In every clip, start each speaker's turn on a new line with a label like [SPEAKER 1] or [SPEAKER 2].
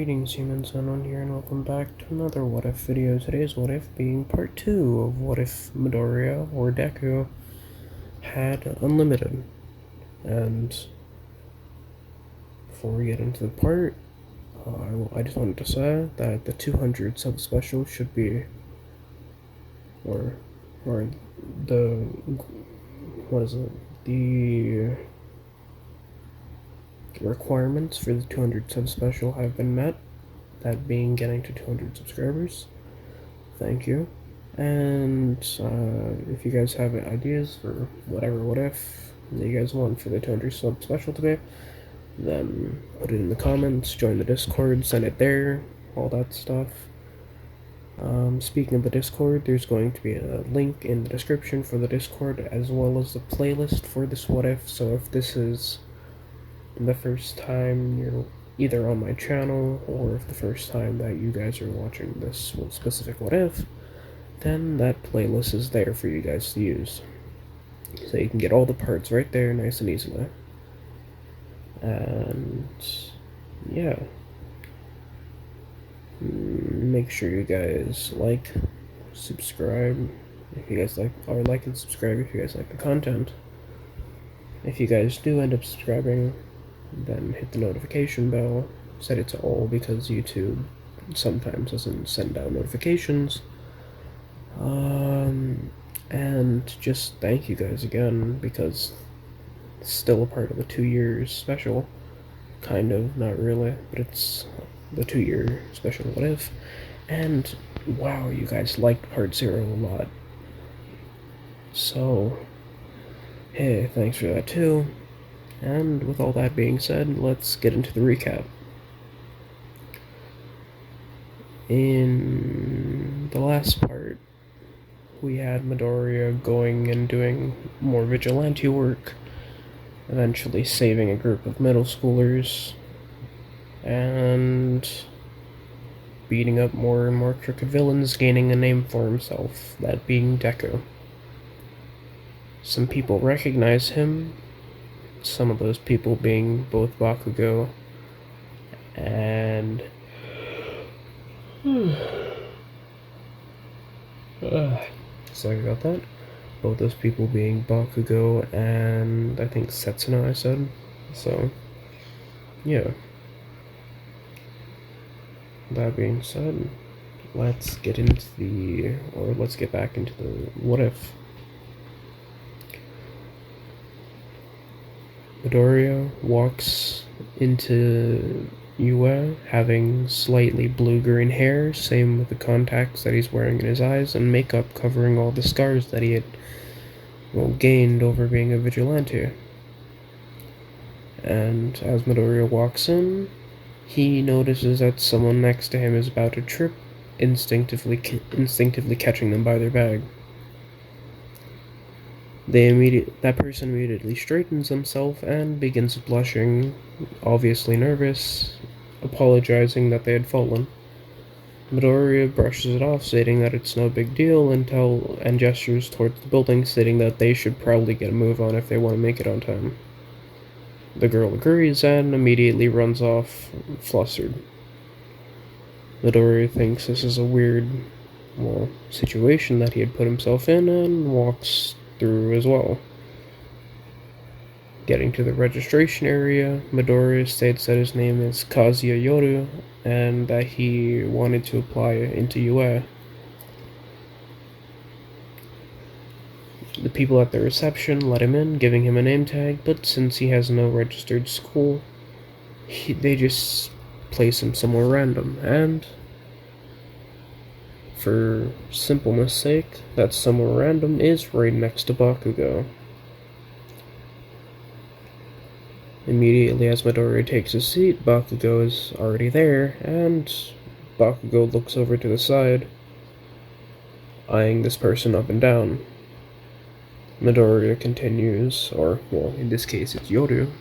[SPEAKER 1] Greetings humans, Unknown here, and welcome back to another What If video. Today's What If being part 2 of What If Midoriya, or Deku, had Unlimited. And before we get into the part, I just wanted to say that the 200 sub special should be, or the, what is it, the requirements for the 200 sub special have been met, that being getting to 200 subscribers. Thank you. And if you guys have ideas for whatever what if that you guys want for the 200 sub special today, then put it in the comments, join the Discord, send it there, all that stuff. Speaking of the Discord, there's going to be a link in the description for the Discord, as well as the playlist for this what if. So if this is the first time you're either on my channel, or if the first time that you guys are watching this specific what if, then that playlist is there for you guys to use. So you can get all the parts right there, nice and easily. And yeah, make sure you guys like, subscribe if you guys like, or like and subscribe if you guys like the content. If you guys do end up subscribing, then hit the notification bell, set it to all, because YouTube sometimes doesn't send out notifications. And just thank you guys again, because it's still a part of the 2 years special. Kind of, not really, but it's the 2-year special what if. And wow, you guys liked part 0 a lot. So, hey, thanks for that too. And with all that being said, let's get into the recap. In the last part, we had Midoriya going and doing more vigilante work, eventually saving a group of middle schoolers, and beating up more and more crooked villains, gaining a name for himself, that being Deku. Some people recognize him, some of those people being both Bakugo and sorry about that. Both those people being Bakugo and I think Setsuna, I said. So yeah, that being said, let's get back into the what if. Midoriya walks into UA having slightly blue-green hair, same with the contacts that he's wearing in his eyes, and makeup covering all the scars that he had, gained over being a vigilante. And as Midoriya walks in, he notices that someone next to him is about to trip, instinctively catching them by their bag. That person immediately straightens himself and begins blushing, obviously nervous, apologizing that they had fallen. Midoriya brushes it off, stating that it's no big deal, and gestures towards the building, stating that they should probably get a move on if they want to make it on time. The girl agrees and immediately runs off, flustered. Midoriya thinks this is a weird, situation that he had put himself in, and walks through as well. Getting to the registration area, Midoriya states that his name is Kazuya Yoru, and that he wanted to apply into UA. The people at the reception let him in, giving him a name tag, but since he has no registered school, they just place him somewhere random, and for simpleness sake, that somewhere random is right next to Bakugo. Immediately as Midoriya takes his seat, Bakugo is already there, and Bakugo looks over to the side, eyeing this person up and down. Midoriya continues, in this case it's Yoru,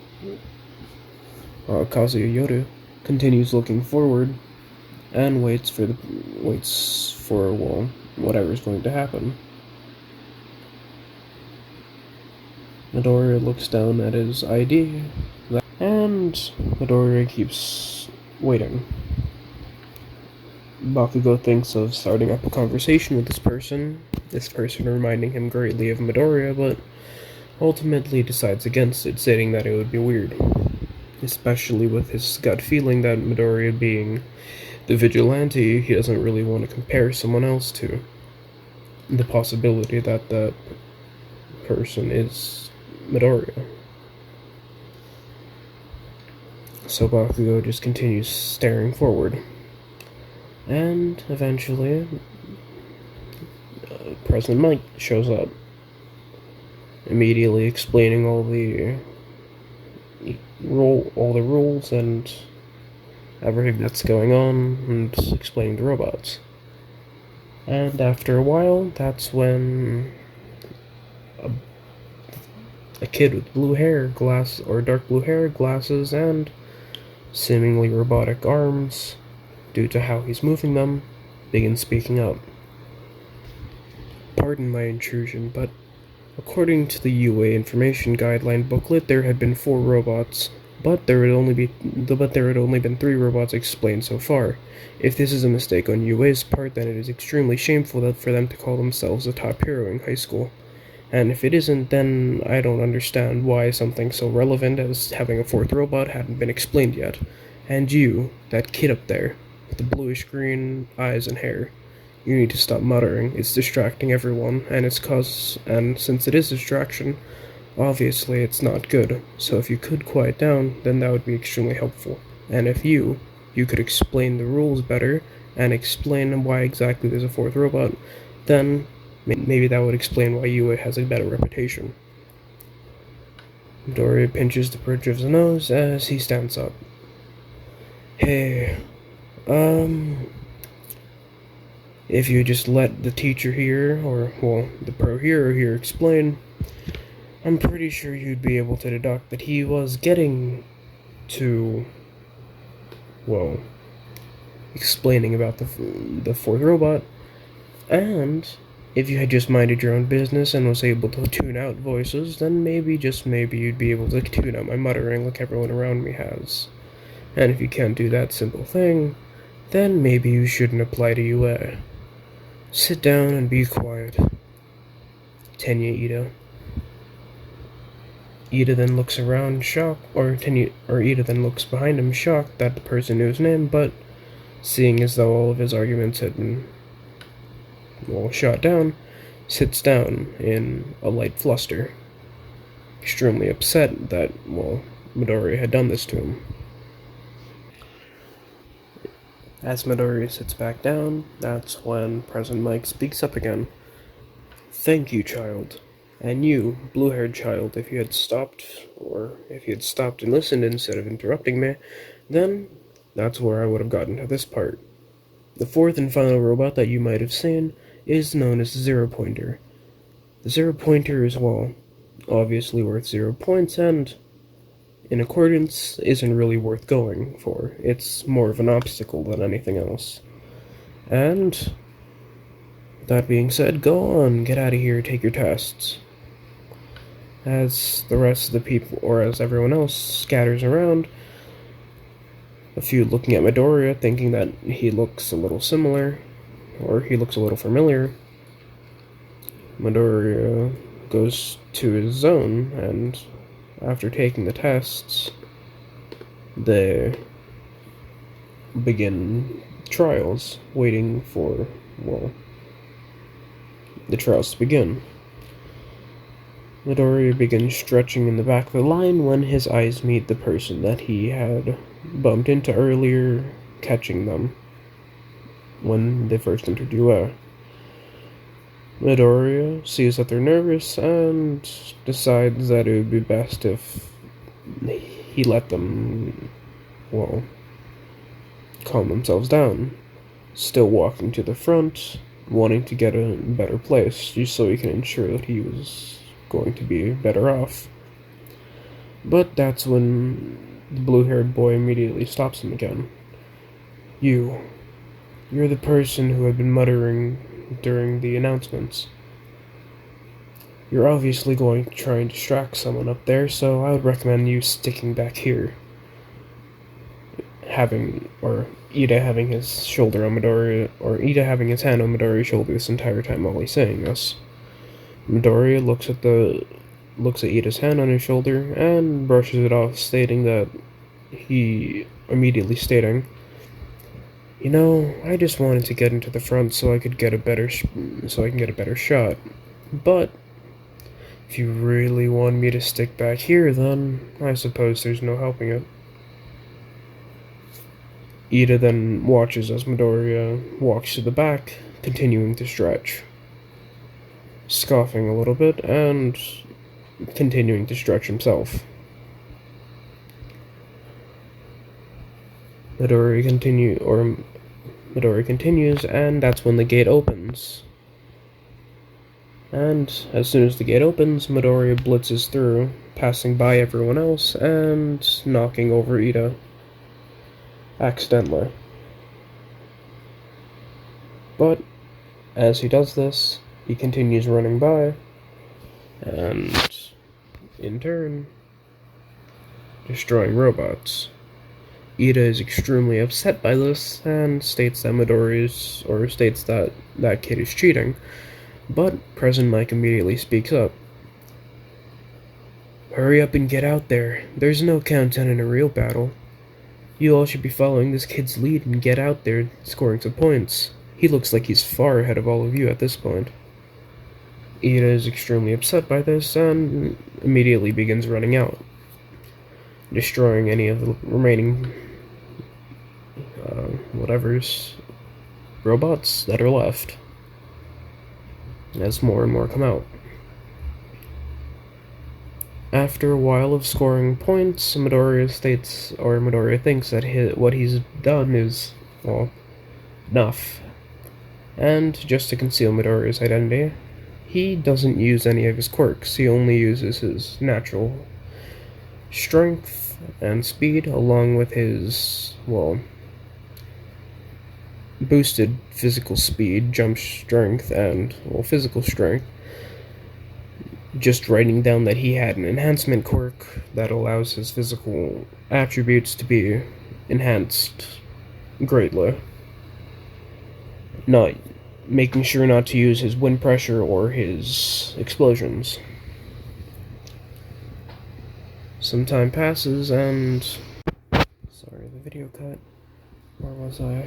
[SPEAKER 1] Kazuya Yoru, continues looking forward, and waits for whatever's going to happen. Midoriya looks down at his ID, and Midoriya keeps waiting. Bakugo thinks of starting up a conversation with this person reminding him greatly of Midoriya, but ultimately decides against it, stating that it would be weird, especially with his gut feeling that Midoriya being the vigilante he doesn't really want to compare someone else to. The possibility that that person is Midoriya. So Bakugo just continues staring forward. And eventually, President Mike shows up, immediately explaining all the rules and everything that's going on, and explaining the robots. And after a while, that's when a kid with blue hair, dark blue hair, glasses, and seemingly robotic arms, due to how he's moving them, begins speaking up. Pardon my intrusion, but according to the UA Information Guideline booklet, there had been 4 robots, but there had only been 3 robots explained so far. If this is a mistake on UA's part, then it is extremely shameful for them to call themselves a top hero in high school. And if it isn't, then I don't understand why something so relevant as having a 4th robot hadn't been explained yet. And you, that kid up there, with the bluish-green eyes and hair, you need to stop muttering. It's distracting everyone, and since it is distraction, obviously it's not good. So if you could quiet down, then that would be extremely helpful. And if you could explain the rules better, and explain why exactly there's a 4th robot, then maybe that would explain why UA has a better reputation. Midoriya pinches the bridge of his nose as he stands up. Hey, if you just let the teacher here, the pro hero here explain, I'm pretty sure you'd be able to deduct that he was getting to, explaining about the 4th robot, and if you had just minded your own business and was able to tune out voices, then maybe, just maybe, you'd be able to tune out my muttering like everyone around me has. And if you can't do that simple thing, then maybe you shouldn't apply to UA. Sit down and be quiet. Tenya Ida. Ida then looks around shocked, Ida then looks behind him shocked that the person knew his name, but seeing as though all of his arguments had been, shot down, sits down in a light fluster, extremely upset that, Midoriya had done this to him. As Midoriya sits back down, that's when President Mike speaks up again. Thank you, child. And you, blue-haired child, if you had stopped and listened instead of interrupting me, then that's where I would have gotten to this part. The 4th and final robot that you might have seen is known as the Zero Pointer. The Zero Pointer is, obviously worth 0 points, and in accordance isn't really worth going for. It's more of an obstacle than anything else. And that being said, go on, get out of here, take your tests. As the rest of the people, or as everyone else, scatters around, a few looking at Midoriya, thinking that he looks a little similar, or he looks a little familiar. Midoriya goes to his zone, and after taking the tests, they begin trials, waiting for, the trials to begin. Midoriya begins stretching in the back of the line when his eyes meet the person that he had bumped into earlier, catching them when they first entered UA. Midoriya sees that they're nervous and decides that it would be best if he let them, calm themselves down, still walking to the front, wanting to get a better place, just so he can ensure that he was going to be better off. But that's when the blue-haired boy immediately stops him again. You're the person who had been muttering during the announcements. You're obviously going to try and distract someone up there, so I would recommend you sticking back here. Ida having his shoulder on Midoriya, or Ida having his hand on Midoriya's shoulder this entire time while he's saying this. Midoriya looks at Ida's hand on his shoulder and brushes it off, immediately stating, "You know, I just wanted to get into the front so I can get a better shot. But if you really want me to stick back here, then I suppose there's no helping it." Ida then watches as Midoriya walks to the back, continuing to stretch, scoffing a little bit and continuing to stretch himself. Midoriya continues, and that's when the gate opens. And as soon as the gate opens, Midoriya blitzes through, passing by everyone else and knocking over Ida accidentally. But as he does this, he continues running by, and in turn, destroying robots. Ida is extremely upset by this and states that that kid is cheating. But President Mike immediately speaks up. "Hurry up and get out there. There's no countdown in a real battle. You all should be following this kid's lead and get out there scoring some points. He looks like he's far ahead of all of you at this point." Ida is extremely upset by this and immediately begins running out, destroying any of the remaining robots that are left as more and more come out. After a while of scoring points, Midoriya thinks that what he's done is, well, enough. And just to conceal Midoriya's identity, he doesn't use any of his quirks. He only uses his natural strength and speed, along with his, boosted physical speed, jump strength, and, physical strength. Just writing down that he had an enhancement quirk that allows his physical attributes to be enhanced greatly. Not making sure not to use his wind pressure or his explosions. Some time passes and... Sorry, the video cut. Where was I?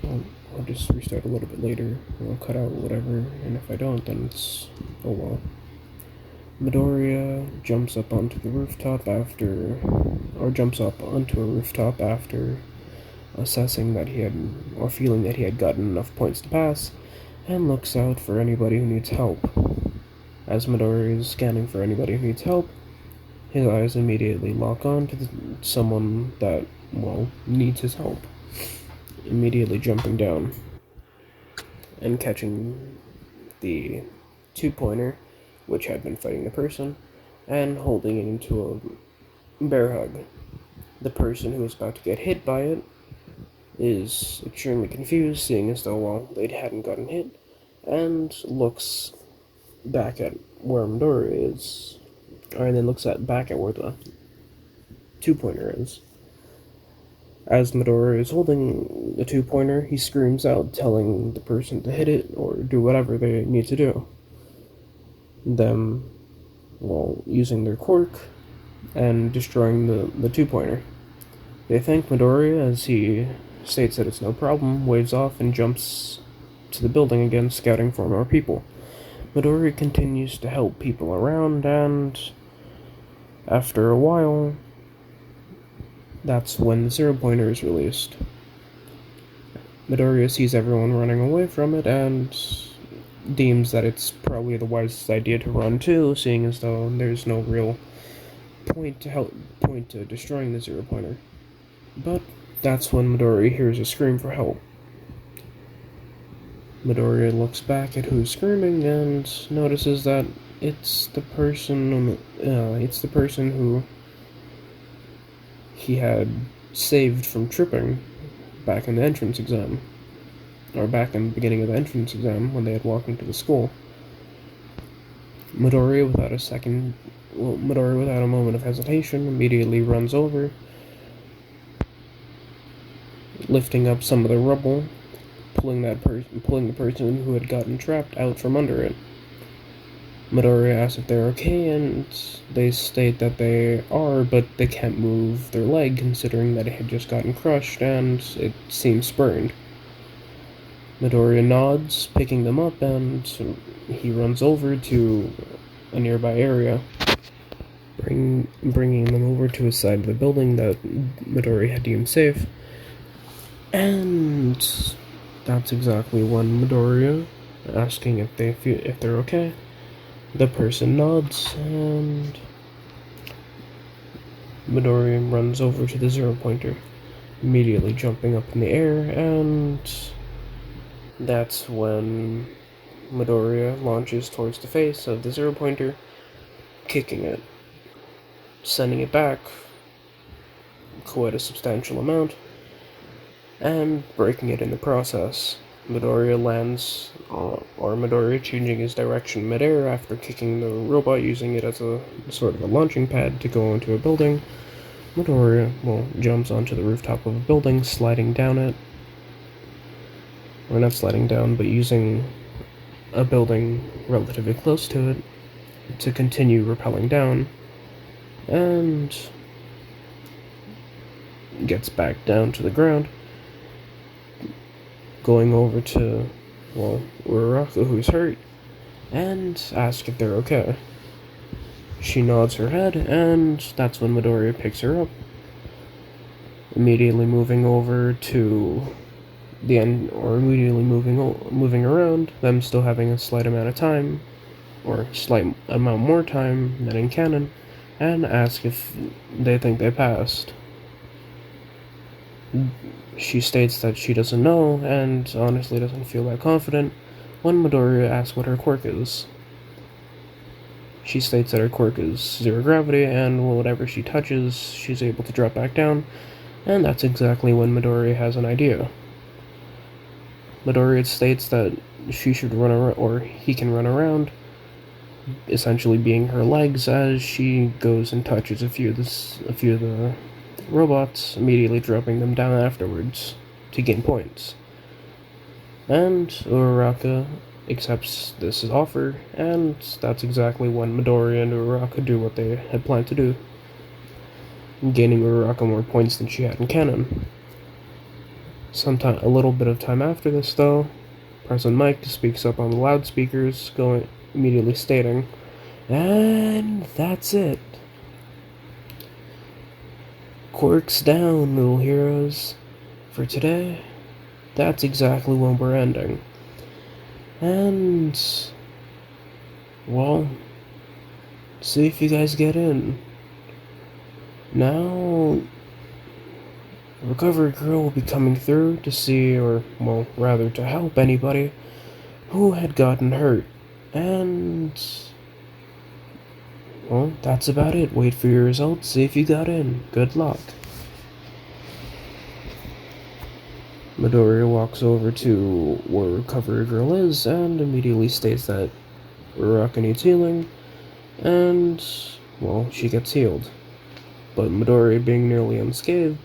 [SPEAKER 1] I'll just restart a little bit later. I'll cut out whatever, and if I don't, then it's... oh well. Midoriya jumps up onto a rooftop after assessing that feeling that he had gotten enough points to pass, and looks out for anybody who needs help. As Midoriya is scanning for anybody who needs help, his eyes immediately lock on to someone that, needs his help, immediately jumping down and catching the two-pointer, which had been fighting the person, and holding it into a bear hug. The person who is about to get hit by it is extremely confused, seeing as though, they hadn't gotten hit, and looks back at where Midoriya is, and then looks back at where the two-pointer is. As Midoriya is holding the two-pointer, he screams out, telling the person to hit it or do whatever they need to do. Them, using their quirk and destroying the two-pointer. They thank Midoriya as he states that it's no problem, waves off, and jumps to the building again, scouting for more people. Midoriya continues to help people around, and after a while, that's when the zero-pointer is released. Midoriya sees everyone running away from it, and deems that it's probably the wisest idea to run too, seeing as though there's no real point to destroying the zero-pointer. But that's when Midoriya hears a scream for help. Midoriya looks back at who's screaming and notices that it's the person who he had saved from tripping back in the entrance exam. Or back in the beginning of the entrance exam, when they had walked into the school. Midoriya, without a moment of hesitation, immediately runs over lifting up some of the rubble, pulling the person who had gotten trapped out from under it. Midoriya asks if they're okay, and they state that they are, but they can't move their leg considering that it had just gotten crushed and it seems spurned. Midoriya nods, picking them up, and he runs over to a nearby area, bringing them over to a side of the building that Midori had deemed safe. And that's exactly when Midoriya, asking if they're okay, the person nods, and Midoriya runs over to the zero pointer, immediately jumping up in the air, and that's when Midoriya launches towards the face of the zero pointer, kicking it, sending it back quite a substantial amount, and breaking it in the process. Midoriya lands, or Midoriya changing his direction midair after kicking the robot, using it as a sort of a launching pad to go into a building. Midoriya, jumps onto the rooftop of a building, sliding down it. Or not sliding down, but using a building relatively close to it to continue rappelling down, and gets back down to the ground, going over to, Uraraka, who's hurt, and asks if they're okay. She nods her head, and that's when Midoriya picks her up, immediately moving over to the end, or immediately moving around, them still having a slight amount of time, or slight amount more time than in canon, and ask if they think they passed. She states that she doesn't know, and honestly doesn't feel that confident, when Midoriya asks what her quirk is. She states that her quirk is zero gravity, and whatever she touches, she's able to drop back down, and that's exactly when Midoriya has an idea. Midoriya states that she should run around, or he can run around, essentially being her legs, as she goes and touches a few of the robots, immediately dropping them down afterwards to gain points. And Uraraka accepts this offer, and that's exactly when Midoriya and Uraraka do what they had planned to do, gaining Uraraka more points than she had in canon. A little bit of time after this, though, President Mike speaks up on the loudspeakers, immediately stating, "And that's it. Quirks down, little heroes. For today, that's exactly when we're ending. And, see if you guys get in. Now, Recovery Girl will be coming through to see, or, rather to help anybody who had gotten hurt. And, that's about it. Wait for your results, see if you got in. Good luck." Midoriya walks over to where Recovery Girl is and immediately states that Uraraka needs healing, and, she gets healed. But Midoriya, being nearly unscathed,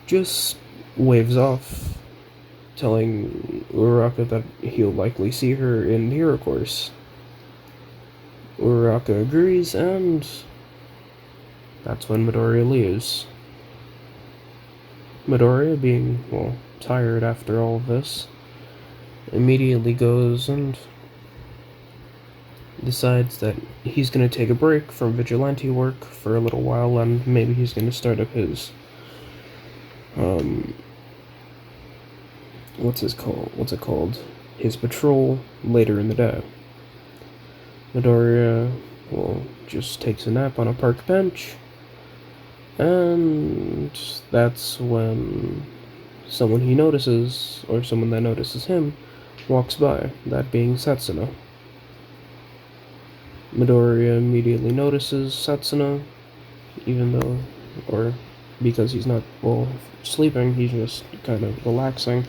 [SPEAKER 1] just waves off, telling Uraraka that he'll likely see her in the Hero Course. Uraraka agrees, and that's when Midoriya leaves. Midoriya, being, tired after all of this, immediately goes and decides that he's going to take a break from vigilante work for a little while, and maybe he's going to start up his what's it called? His patrol later in the day. Midoriya, just takes a nap on a park bench, and that's when someone he notices, or someone that notices him, walks by, that being Setsuna. Midoriya immediately notices Setsuna, even though, or because he's not, sleeping, he's just kind of relaxing,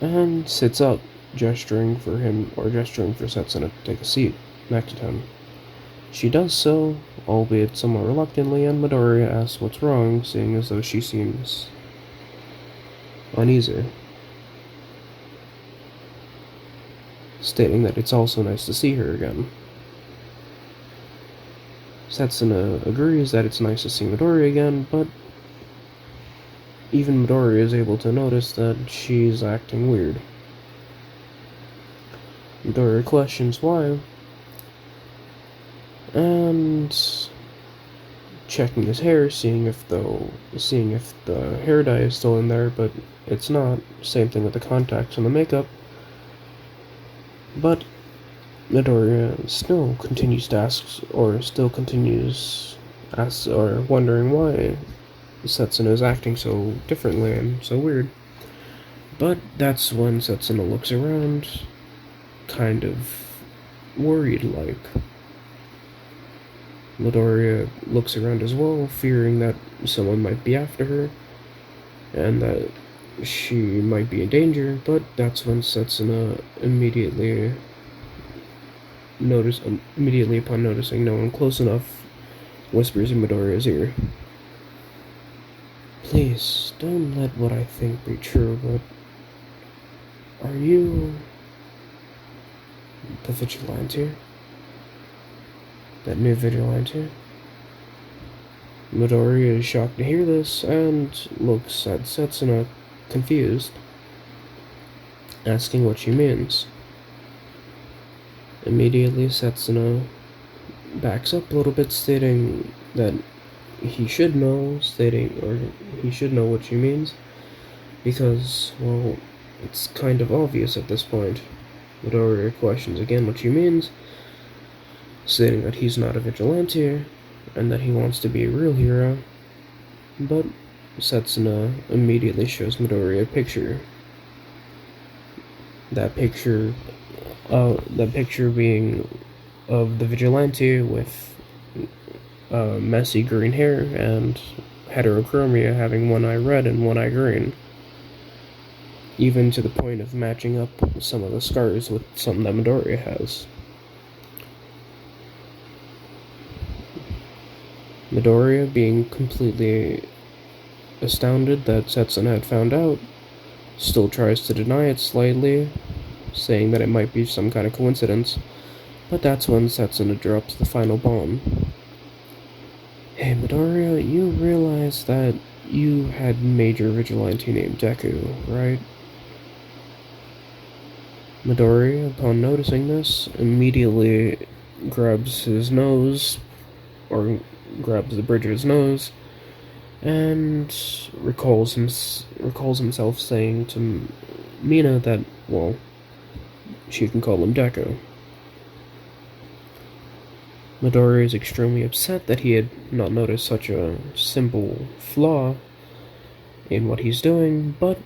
[SPEAKER 1] and sits up, gesturing for Setsuna to take a seat next to him. She does so, albeit somewhat reluctantly, and Midoriya asks what's wrong, seeing as though she seems uneasy, stating that it's also nice to see her again. Setsuna agrees that it's nice to see Midori again, but even Midori is able to notice that she's acting weird. Midori questions why, and checking his hair, seeing if the hair dye is still in there, but it's not. Same thing with the contacts and the makeup. But Midoriya still continues to ask, or wondering why Setsuna is acting so differently and so weird. But that's when Setsuna looks around, kind of worried like. Midoriya looks around as well, fearing that someone might be after her, and that she might be in danger, but that's when Setsuna immediately upon noticing no one close enough, whispers in Midoriya's ear. Please, don't let what I think be true, but are you the vigilante? That new vigilante? Midoriya is shocked to hear this and looks at Setsuna confused, asking what she means. Immediately, Setsuna backs up a little bit, stating that he should know what she means, because, well, it's kind of obvious at this point. Midoriya questions again what she means, stating that he's not a vigilante, and that he wants to be a real hero, but Setsuna immediately shows Midoriya a picture. That picture being of the vigilante with messy green hair and heterochromia, having one eye red and one eye green, even to the point of matching up some of the scars with some that Midoriya has. Midoriya, being completely astounded that Setsuna had found out, still tries to deny it slightly, saying that it might be some kind of coincidence, but that's when Setsuna drops the final bomb. Hey Midoriya, you realize that you had major vigilante named Deku, right? Midoriya, upon noticing this, immediately grabs his nose, or grabs the bridge of his nose, and recalls himself saying to Mina that, well, she can call him Deku. Midoriya is extremely upset that he had not noticed such a simple flaw in what he's doing, but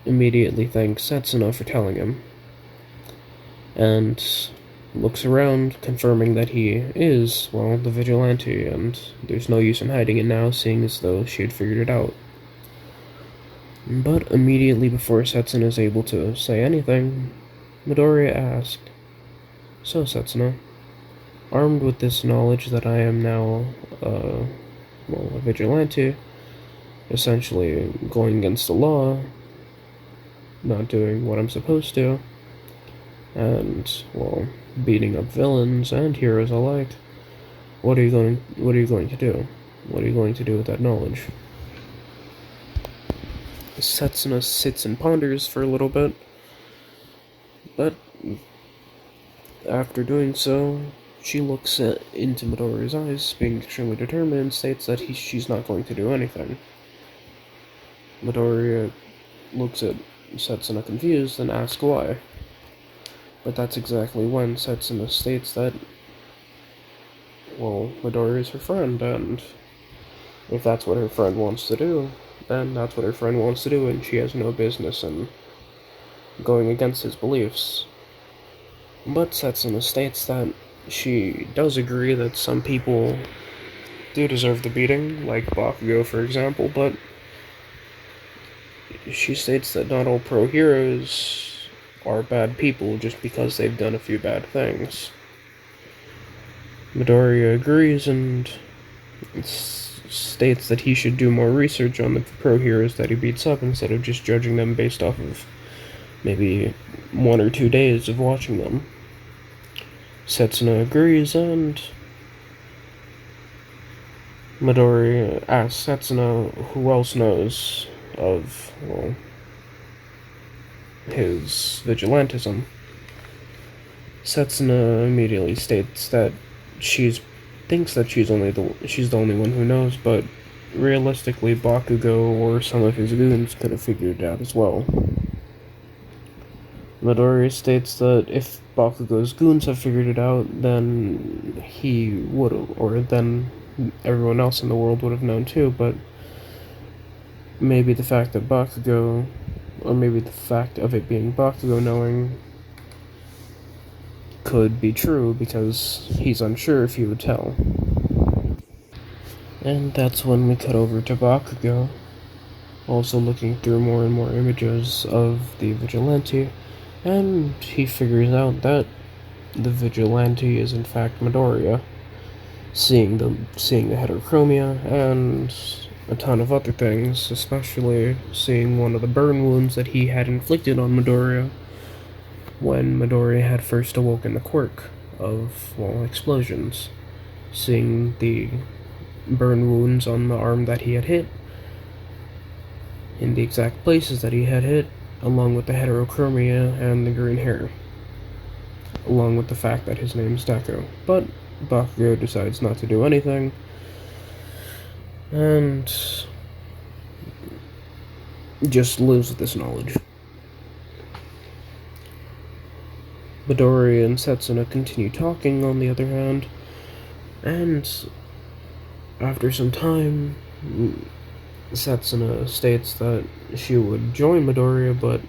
[SPEAKER 1] immediately thanks Setsuna for telling him, and looks around, confirming that he is, well, the vigilante, and there's no use in hiding it now, seeing as though she had figured it out. But immediately before Setsuna is able to say anything, Midoriya asked, "So, Setsuna, armed with this knowledge that I am now, a vigilante, essentially going against the law, not doing what I'm supposed to, and, well, beating up villains and heroes alike, what are you going to do? What are you going to do with that knowledge?" Setsuna sits and ponders for a little bit, but after doing so, she looks into Midoriya's eyes, being extremely determined, and states that she's not going to do anything. Midoriya looks at Setsuna confused and asks why. But that's exactly when Setsuna states that, well, Midoriya is her friend, and if that's what her friend wants to do, then that's what her friend wants to do, and she has no business in going against his beliefs. But Setsuna states that she does agree that some people do deserve the beating, like Bakugo, for example, but she states that not all pro heroes are bad people just because they've done a few bad things. Midoriya agrees and states that he should do more research on the pro heroes that he beats up instead of just judging them based off of maybe 1 or 2 days of watching them. Setsuna agrees, and Midori asks Setsuna who else knows of, well, his vigilantism. Setsuna immediately states that she thinks that she's the only one who knows, but realistically, Bakugo or some of his goons could have figured it out as well. Midori states that if Bakugo's goons have figured it out, then he would have, or then everyone else in the world would have known too, but maybe the fact that Bakugo, or maybe the fact of it being Bakugo knowing, could be true because he's unsure if he would tell. And that's when we cut over to Bakugo, also looking through more and more images of the vigilante, and he figures out that the vigilante is in fact Midoriya, seeing the heterochromia and a ton of other things, especially seeing one of the burn wounds that he had inflicted on Midoriya when Midoriya had first awoken the quirk of, well, explosions. Seeing the burn wounds on the arm that he had hit, in the exact places that he had hit, along with the heterochromia and the green hair, along with the fact that his name's Deku. But Bakugo decides not to do anything, and just lives with this knowledge. Midori and Setsuna continue talking, on the other hand, and after some time, Setsuna states that she would join Midoriya, but,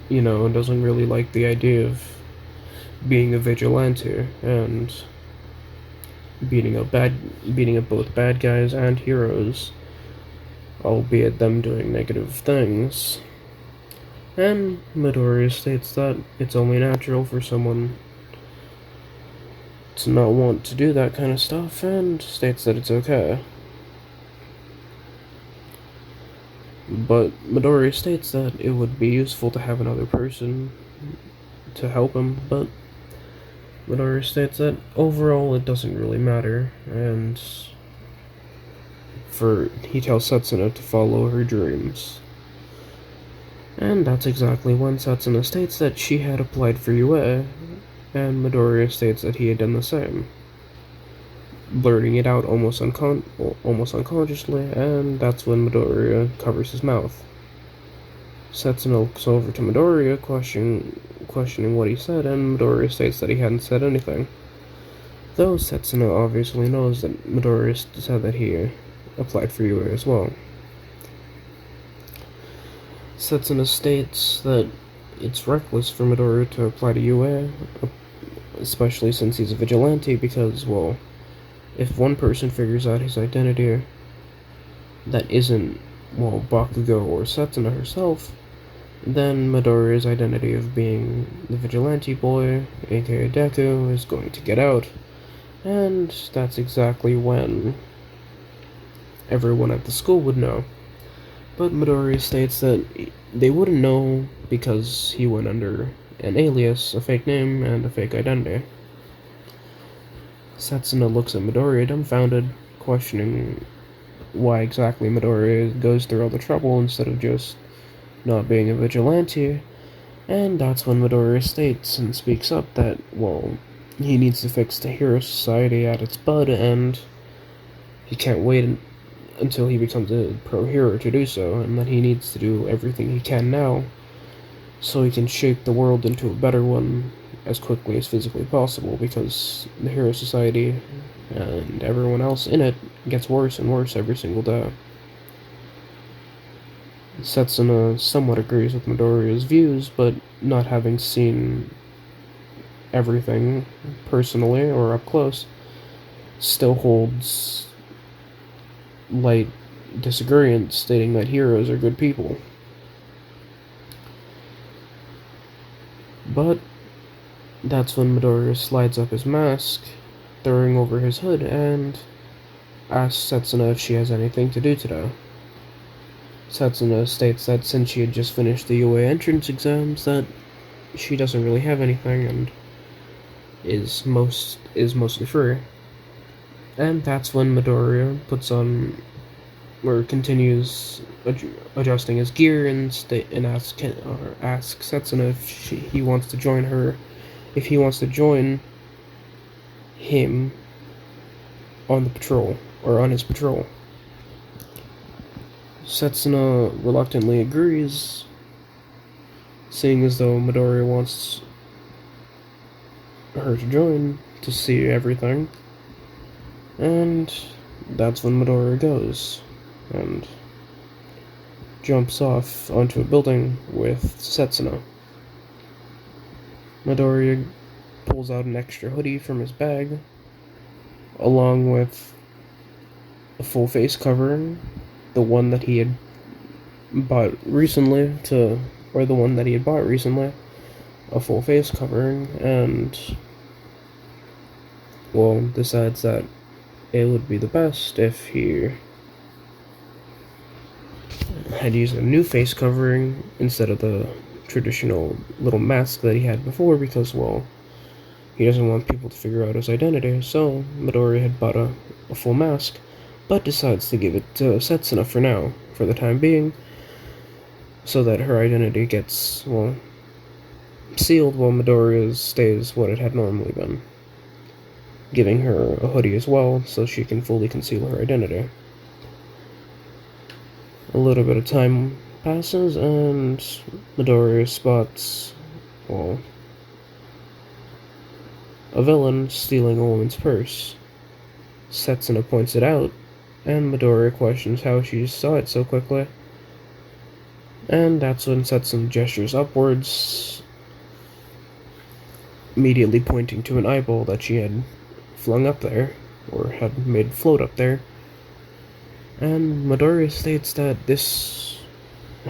[SPEAKER 1] doesn't really like the idea of being a vigilante and beating up both bad guys and heroes, albeit them doing negative things. And Midoriya states that it's only natural for someone to not want to do that kind of stuff, and states that it's okay. But Midoriya states that it would be useful to have another person to help him, but Midoriya states that overall it doesn't really matter, and he tells Setsuna to follow her dreams. And that's exactly when Setsuna states that she had applied for UA, and Midoriya states that he had done the same, blurting it out almost unconsciously, and that's when Midoriya covers his mouth. Setsuna looks over to Midoriya, questioning what he said, and Midoriya states that he hadn't said anything. Though Setsuna obviously knows that Midoriya said that he applied for UA as well. Setsuna states that it's reckless for Midoriya to apply to UA, especially since he's a vigilante, because, well, if one person figures out his identity that isn't, well, Bakugo or Setsuna herself, then Midoriya's identity of being the vigilante boy, aka Deku, is going to get out, and that's exactly when everyone at the school would know. But Midoriya states that they wouldn't know because he went under an alias, a fake name, and a fake identity. Setsuna looks at Midoriya dumbfounded, questioning why exactly Midoriya goes through all the trouble instead of just not being a vigilante, and that's when Midoriya states and speaks up that, well, he needs to fix the hero society at its bud, and he can't wait until he becomes a pro hero to do so, and that he needs to do everything he can now so he can shape the world into a better one as quickly as physically possible, because the hero society and everyone else in it gets worse and worse every single day. Setsuna somewhat agrees with Midoriya's views, but not having seen everything personally or up close, still holds light disagreement, stating that heroes are good people. But that's when Midoriya slides up his mask, throwing over his hood, and asks Setsuna if she has anything to do today. Setsuna states that since she had just finished the UA entrance exams, that she doesn't really have anything and is mostly free. And that's when Midoriya puts on or continues adjusting his gear and asks Setsuna if he wants to join her, if he wants to join him on the patrol or on his patrol. Setsuna reluctantly agrees, seeing as though Midoriya wants her to join to see everything. And that's when Midoriya goes and jumps off onto a building with Setsuna. Midoriya pulls out an extra hoodie from his bag, along with a full face covering, the one that he had bought recently, a full face covering, and, well, decides that it would be the best if he had used a new face covering instead of the traditional little mask that he had before, because, well, he doesn't want people to figure out his identity. So Midori had bought a full mask, but decides to give it to Setsuna for now, for the time being, so that her identity gets, well, sealed while Midoriya's stays what it had normally been, giving her a hoodie as well so she can fully conceal her identity. A little bit of time passes, and Midoriya spots, well, a villain stealing a woman's purse. Setsuna points it out, and Midoriya questions how she saw it so quickly. And that's when Setsuna gestures upwards, immediately pointing to an eyeball that she had flung up there, or had made float up there. And Midoriya states that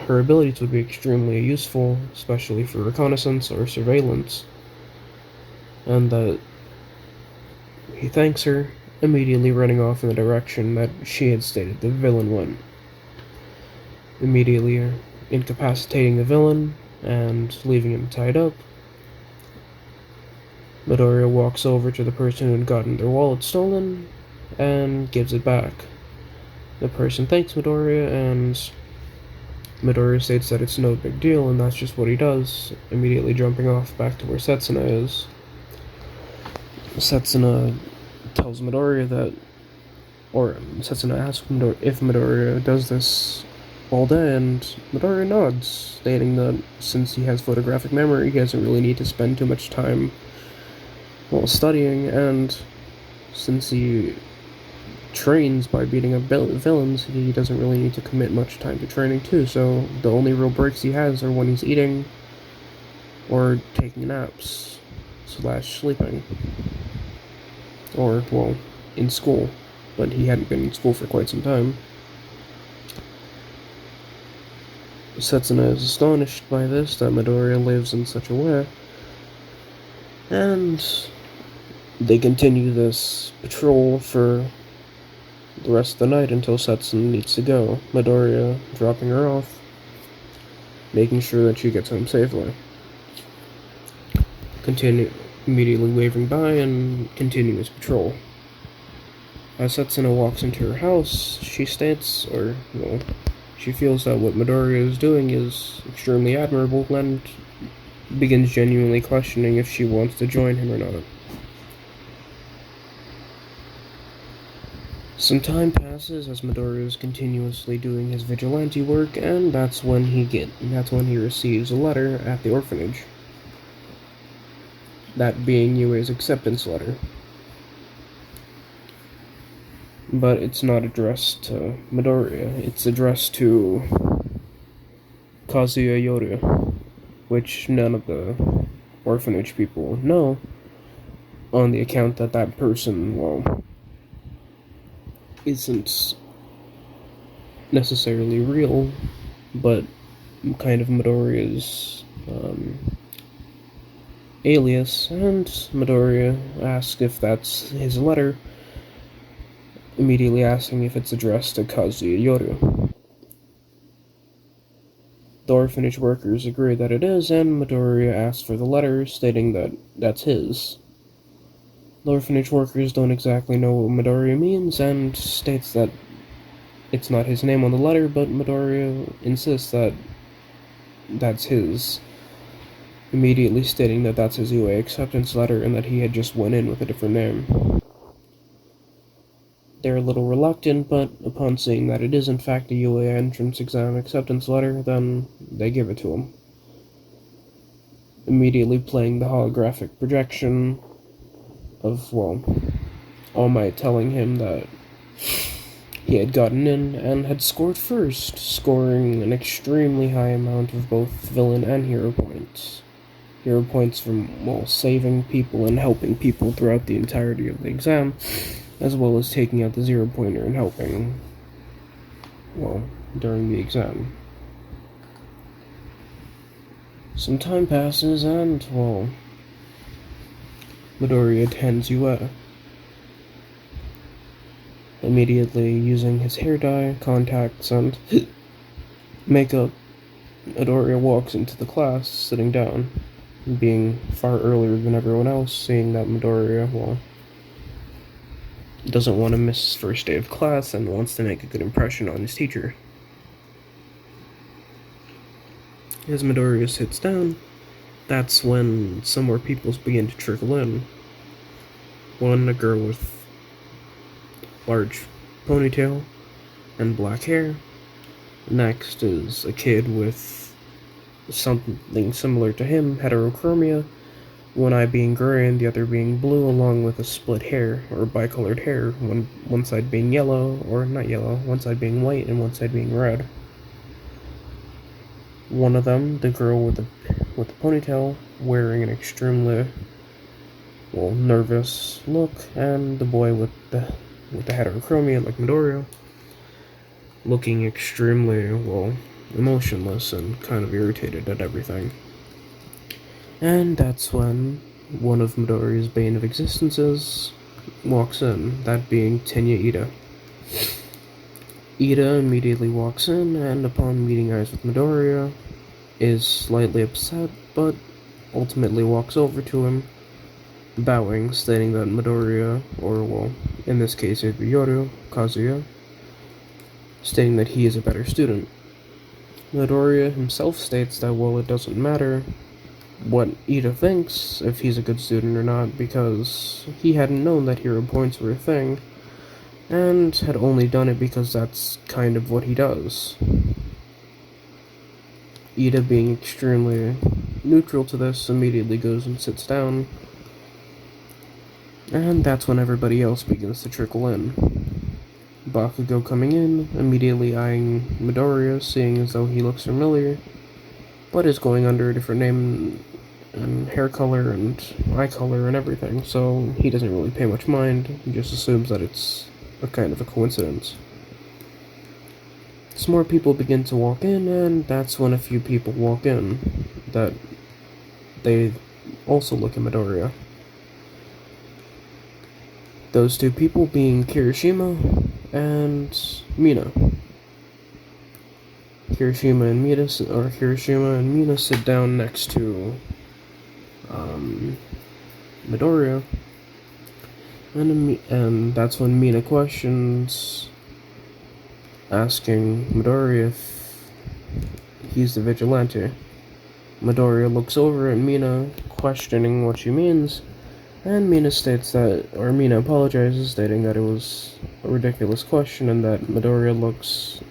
[SPEAKER 1] her abilities would be extremely useful, especially for reconnaissance or surveillance, and that he thanks her, immediately running off in the direction that she had stated the villain went, immediately incapacitating the villain and leaving him tied up. Midoriya walks over to the person who had gotten their wallet stolen and gives it back. The person thanks Midoriya, and Midoriya states that it's no big deal, and that's just what he does, immediately jumping off back to where Setsuna is. Setsuna tells Midoriya that, or Setsuna asks if Midoriya does this all day, and Midoriya nods, stating that since he has photographic memory, he doesn't really need to spend too much time while studying, and since he trains by beating up villains, he doesn't really need to commit much time to training too, so the only real breaks he has are when he's eating or taking naps / sleeping, or, well, in school, but he hadn't been in school for quite some time. Setsuna is astonished by this, that Midoriya lives in such a way, and they continue this patrol for the rest of the night until Setsuna needs to go, Midoriya dropping her off, making sure that she gets home safely. Immediately waving by and continue his patrol. As Setsuna walks into her house, she states, or, well, she feels that what Midoriya is doing is extremely admirable and begins genuinely questioning if she wants to join him or not. Some time passes as Midoriya is continuously doing his vigilante work, and that's when he receives a letter at the orphanage. That being Yue's acceptance letter. But it's not addressed to Midoriya, it's addressed to Kazuya Yoru, which none of the orphanage people know, on the account that that person, well, isn't necessarily real, but kind of Midoriya's alias, and Midoriya asks if that's his letter, immediately asking if it's addressed to Kazuya Yoru. The orphanage workers agree that it is, and Midoriya asks for the letter, stating that that's his. The orphanage workers don't exactly know what Midoriya means, and states that it's not his name on the letter, but Midoriya insists that that's his, immediately stating that that's his UA acceptance letter and that he had just went in with a different name. They're a little reluctant, but upon seeing that it is in fact a UA entrance exam acceptance letter, then they give it to him. Immediately playing the holographic projection of, well, All Might telling him that he had gotten in and had scored first, scoring an extremely high amount of both villain and hero points. Hero points from, well, saving people and helping people throughout the entirety of the exam, as well as taking out the 0-pointer and helping, well, during the exam. Some time passes and, well, Midoriya attends UA. Immediately using his hair dye, contacts, and makeup, Midoriya walks into the class, sitting down, being far earlier than everyone else, seeing that Midoriya, well, doesn't want to miss his first day of class and wants to make a good impression on his teacher. As Midoriya sits down, that's when some more people begin to trickle in. One, a girl with large ponytail and black hair. Next is a kid with something similar to him, heterochromia, one eye being gray and the other being blue, along with a split hair, or bicolored hair, one side being yellow, or not yellow, one side being white and one side being red. One of them, the girl with the ponytail, wearing an extremely, well, nervous look, and the boy with the heterochromia, like Midoriya, looking extremely, well, emotionless and kind of irritated at everything. And that's when one of Midoriya's bane of existences walks in, that being Tenya Ida. Ida immediately walks in, and upon meeting eyes with Midoriya, is slightly upset, but ultimately walks over to him, bowing, stating that Midoriya, or, well, in this case, it'd be Kazuya, stating that he is a better student. Midoriya himself states that, well, it doesn't matter what Ida thinks, if he's a good student or not, because he hadn't known that hero points were a thing, and had only done it because that's kind of what he does. Ida, being extremely neutral to this, immediately goes and sits down, and that's when everybody else begins to trickle in. Bakugo coming in, immediately eyeing Midoriya, seeing as though he looks familiar, but is going under a different name and hair color and eye color and everything, so he doesn't really pay much mind. He just assumes that it's a kind of a coincidence. Some more people begin to walk in, and that's when a few people walk in that they also look at Midoriya. Those two people being Kirishima and Mina. Kirishima and Mina sit down next to Midoriya, and that's when Mina questions, asking Midoriya if he's the vigilante. Midoriya looks over at Mina, questioning what she means, and Mina apologizes, stating that it was a ridiculous question and that Midoriya looks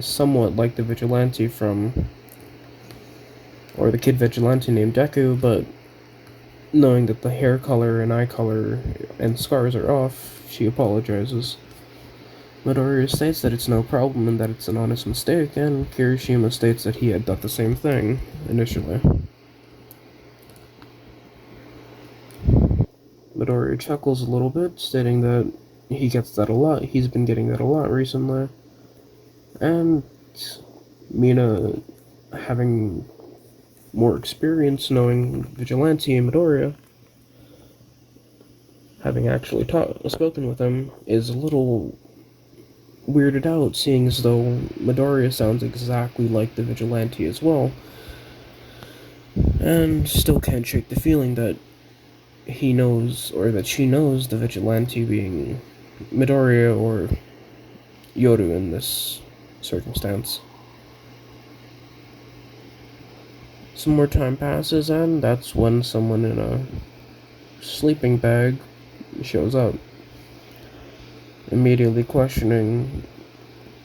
[SPEAKER 1] somewhat like the vigilante or the kid vigilante named Deku, but knowing that the hair color and eye color and scars are off, she apologizes. Midoriya states that it's no problem and that it's an honest mistake, and Kirishima states that he had done the same thing initially. Midoriya chuckles a little bit, stating that he gets that a lot. He's been getting that a lot recently. And Mina, having more experience knowing Vigilante and Midoriya, having actually spoken with him, is a little weirded out, seeing as though Midoriya sounds exactly like the vigilante as well, and still can't shake the feeling that he knows, or that she knows, the vigilante being Midoriya or Yoru in this circumstance. Some more time passes, and that's when someone in a sleeping bag shows up, immediately questioning,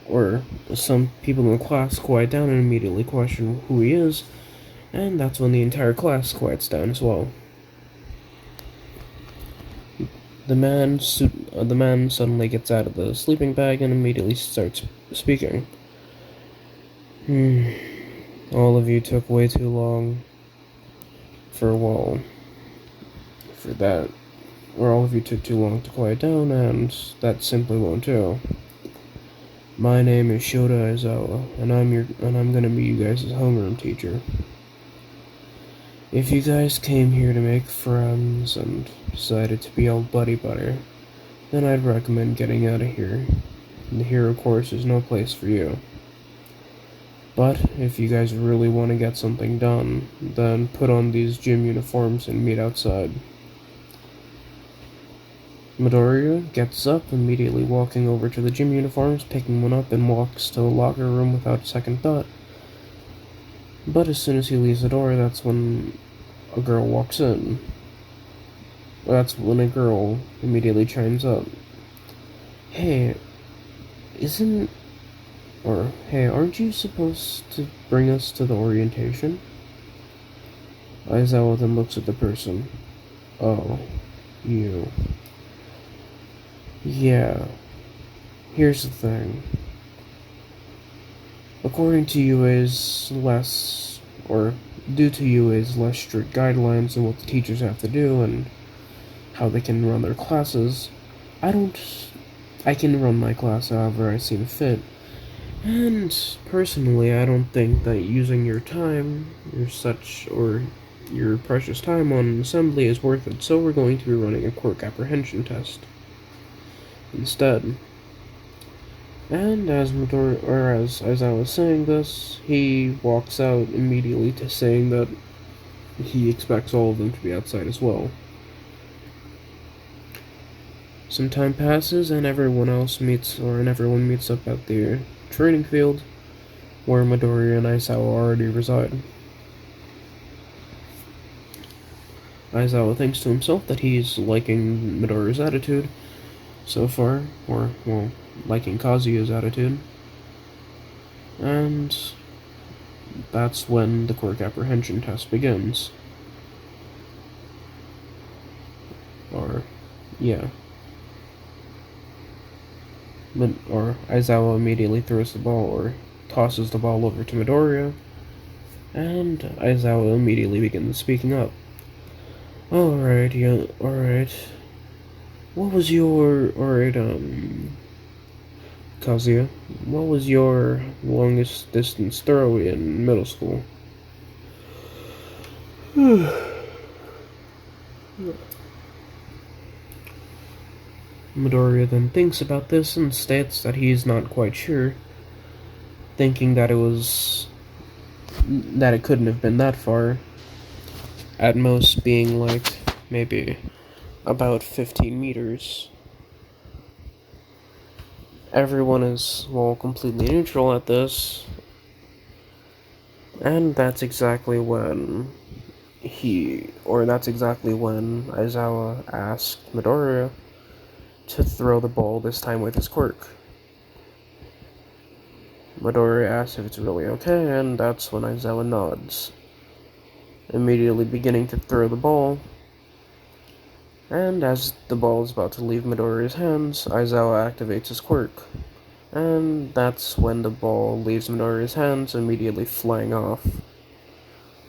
[SPEAKER 1] or some people in the class quiet down and immediately question who he is, and that's when the entire class quiets down as well. The man suddenly gets out of the sleeping bag and immediately starts speaking. All of you took way too long for a while for that. Or all of you took too long to quiet down, and that simply won't do. My name is Shota Aizawa, and I'm gonna be you guys' homeroom teacher. If you guys came here to make friends and decided to be all buddy-buddy, then I'd recommend getting out of here. The hero course is no place for you. But if you guys really want to get something done, then put on these gym uniforms and meet outside. Midoriya gets up, immediately walking over to the gym uniforms, picking one up, and walks to the locker room without a second thought. But as soon as he leaves the door, that's when a girl walks in. That's when a girl immediately chimes up. Hey, isn't... Or, hey, aren't you supposed to bring us to the orientation? Aizawa then looks at the person. Oh, you. Yeah. Here's the thing. According to UA's less, or due to UA's less strict guidelines on what the teachers have to do and how they can run their classes, I can run my class however I seem fit. And personally, I don't think that using your precious time on assembly is worth it, so we're going to be running a quirk apprehension test instead. And as I was saying this, he walks out immediately to saying that he expects all of them to be outside as well. Some time passes and everyone meets up at the training field where Midoriya and Aizawa already reside. Aizawa thinks to himself that he's liking Midoriya's attitude so far, or, well, liking Kazuya's attitude. And that's when the quirk apprehension test begins. Or, yeah. Or Aizawa immediately throws the ball, or tosses the ball over to Midoriya, and Aizawa immediately begins speaking up. Alright. Kazuya, what was your longest distance throw in middle school? Midoriya then thinks about this and states that he's not quite sure, thinking that it couldn't have been that far, at most being like maybe about 15 meters. Everyone is, well, completely neutral at this, and that's exactly when Aizawa asked Midoriya to throw the ball, this time with his quirk. Midoriya asks if it's really okay, and that's when Aizawa nods, immediately beginning to throw the ball. And as the ball is about to leave Midoriya's hands, Aizawa activates his quirk. And that's when the ball leaves Midoriya's hands, immediately flying off.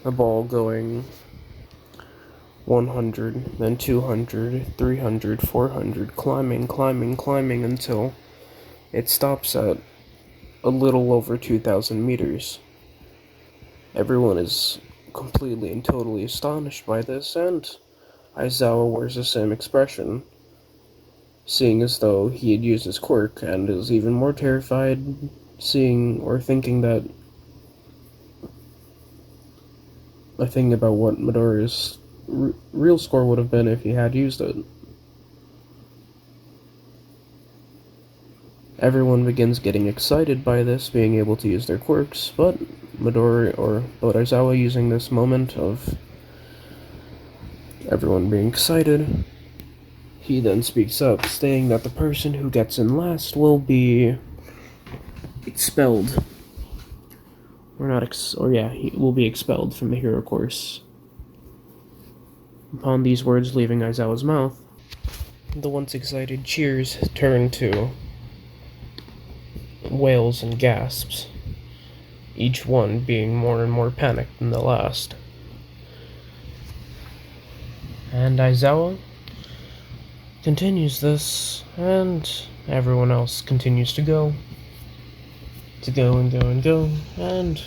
[SPEAKER 1] The ball going 100, then 200, 300, 400, climbing until it stops at a little over 2,000 meters. Everyone is completely and totally astonished by this, and Aizawa wears the same expression, seeing as though he had used his quirk, and is even more terrified seeing or thinking that a thing about what Midoriya's real score would have been if he had used it. Everyone begins getting excited by this, being able to use their quirks, but Aizawa using this moment of everyone being excited, he then speaks up, stating that the person who gets in last will be expelled. He will be expelled from the hero course. Upon these words leaving Aizawa's mouth, the once excited cheers turn to wails and gasps, each one being more and more panicked than the last. And Aizawa continues this, and everyone else continues to go and go, and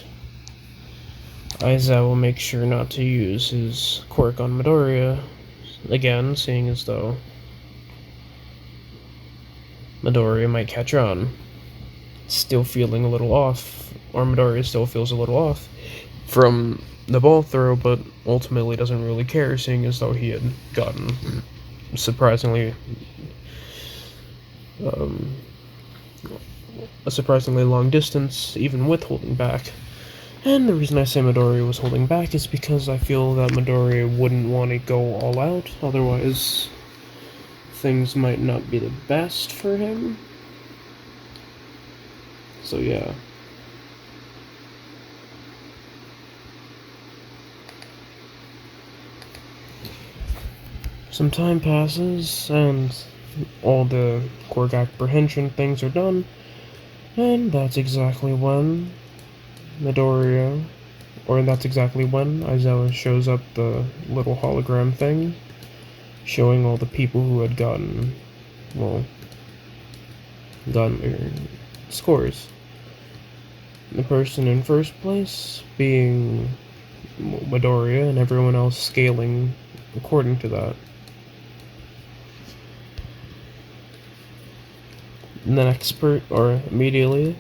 [SPEAKER 1] Aizawa makes sure not to use his quirk on Midoriya again, seeing as though Midoriya might catch on. Still feeling a little off, or Midoriya still feels a little off from the ball throw, but ultimately doesn't really care, seeing as though he had gotten surprisingly a surprisingly long distance, even with holding back. And the reason I say Midoriya was holding back is because I feel that Midoriya wouldn't want to go all out, otherwise things might not be the best for him. So yeah. Some time passes, and all the quirk apprehension things are done, and that's exactly when Aizawa shows up the little hologram thing, showing all the people who had gotten their scores. The person in first place being Midoriya, and everyone else scaling according to that. Immediately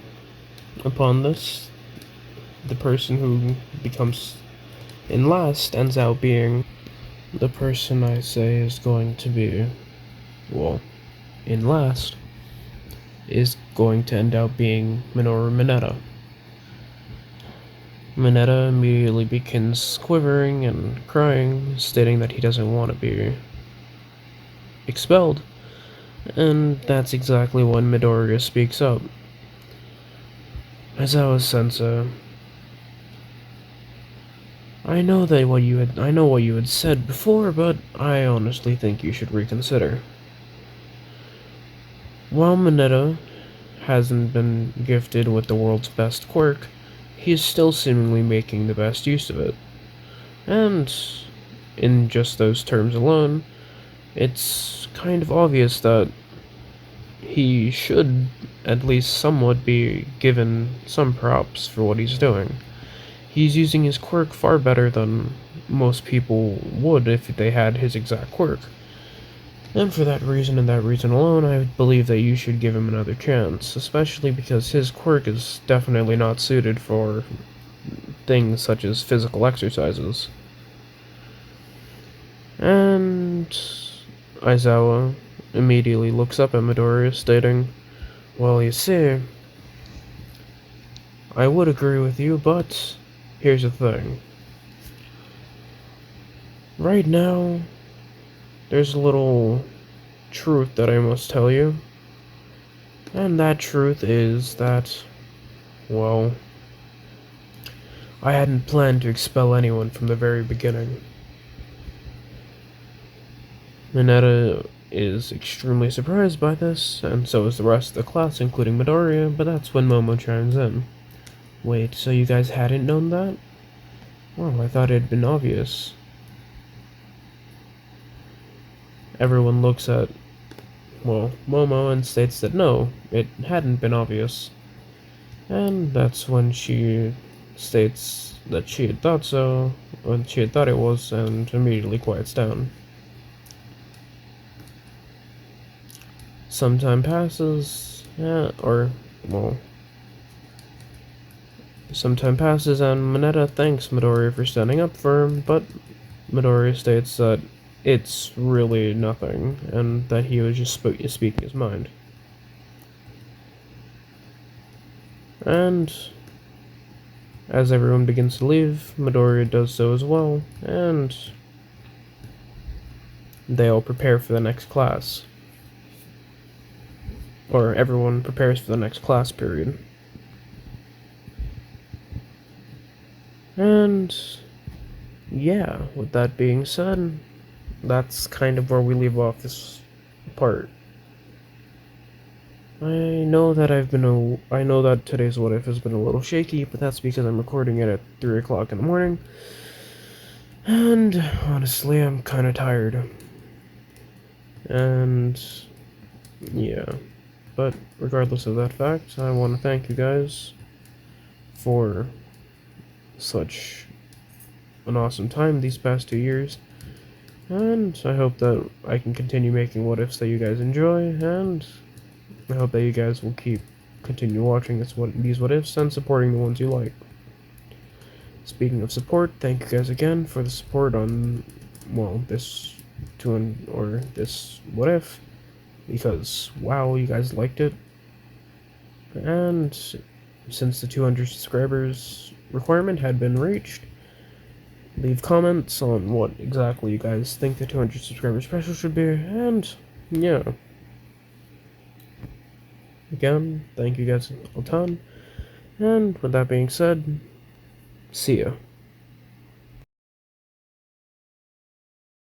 [SPEAKER 1] upon this, the person who becomes in last ends out being the person I say is going to be, in last, is going to end up being Minoru Mineta. Mineta immediately begins quivering and crying, stating that he doesn't want to be expelled, and that's exactly when Midoriya speaks up. Aizawa-sensei, I know what you had said before, but I honestly think you should reconsider. While Mineta hasn't been gifted with the world's best quirk, he is still seemingly making the best use of it. And, in just those terms alone, it's kind of obvious that he should at least somewhat be given some props for what he's doing. He's using his quirk far better than most people would if they had his exact quirk. And for that reason and that reason alone, I believe that you should give him another chance, especially because his quirk is definitely not suited for things such as physical exercises. And Aizawa immediately looks up at Midoriya, stating, well, you see, I would agree with you, but here's the thing. Right now, there's a little truth that I must tell you. And that truth is that, I hadn't planned to expel anyone from the very beginning. Mineta is extremely surprised by this, and so is the rest of the class, including Midoriya, but that's when Momo chimes in. Wait, so you guys hadn't known that? Well, I thought it had been obvious. Everyone looks at, Momo and states that no, it hadn't been obvious. And that's when she states that she had thought so, when she had thought it was, and immediately quiets down. Some time passes, well, some time passes and Mineta thanks Midoriya for standing up for him, but Midoriya states that it's really nothing, and that he was just speaking his mind. And as everyone begins to leave, Midoriya does so as well, and they all prepare for the next class. Or everyone prepares for the next class period. And yeah, with that being said, that's kind of where we leave off this part. I know that today's what if has been a little shaky, but that's because I'm recording it at 3 o'clock in the morning. And honestly, I'm kind of tired. And yeah. But regardless of that fact, I want to thank you guys for such an awesome time these past 2 years. And I hope that I can continue making what ifs that you guys enjoy, and I hope that you guys will continue watching these what ifs and supporting the ones you like. Speaking of support, thank you guys again for the support on, well, this what if, because wow, you guys liked it. And since the 200 subscribers requirement had been reached, leave comments on what exactly you guys think the 200 subscriber special should be, and yeah. Again, thank you guys a ton, and with that being said, see ya.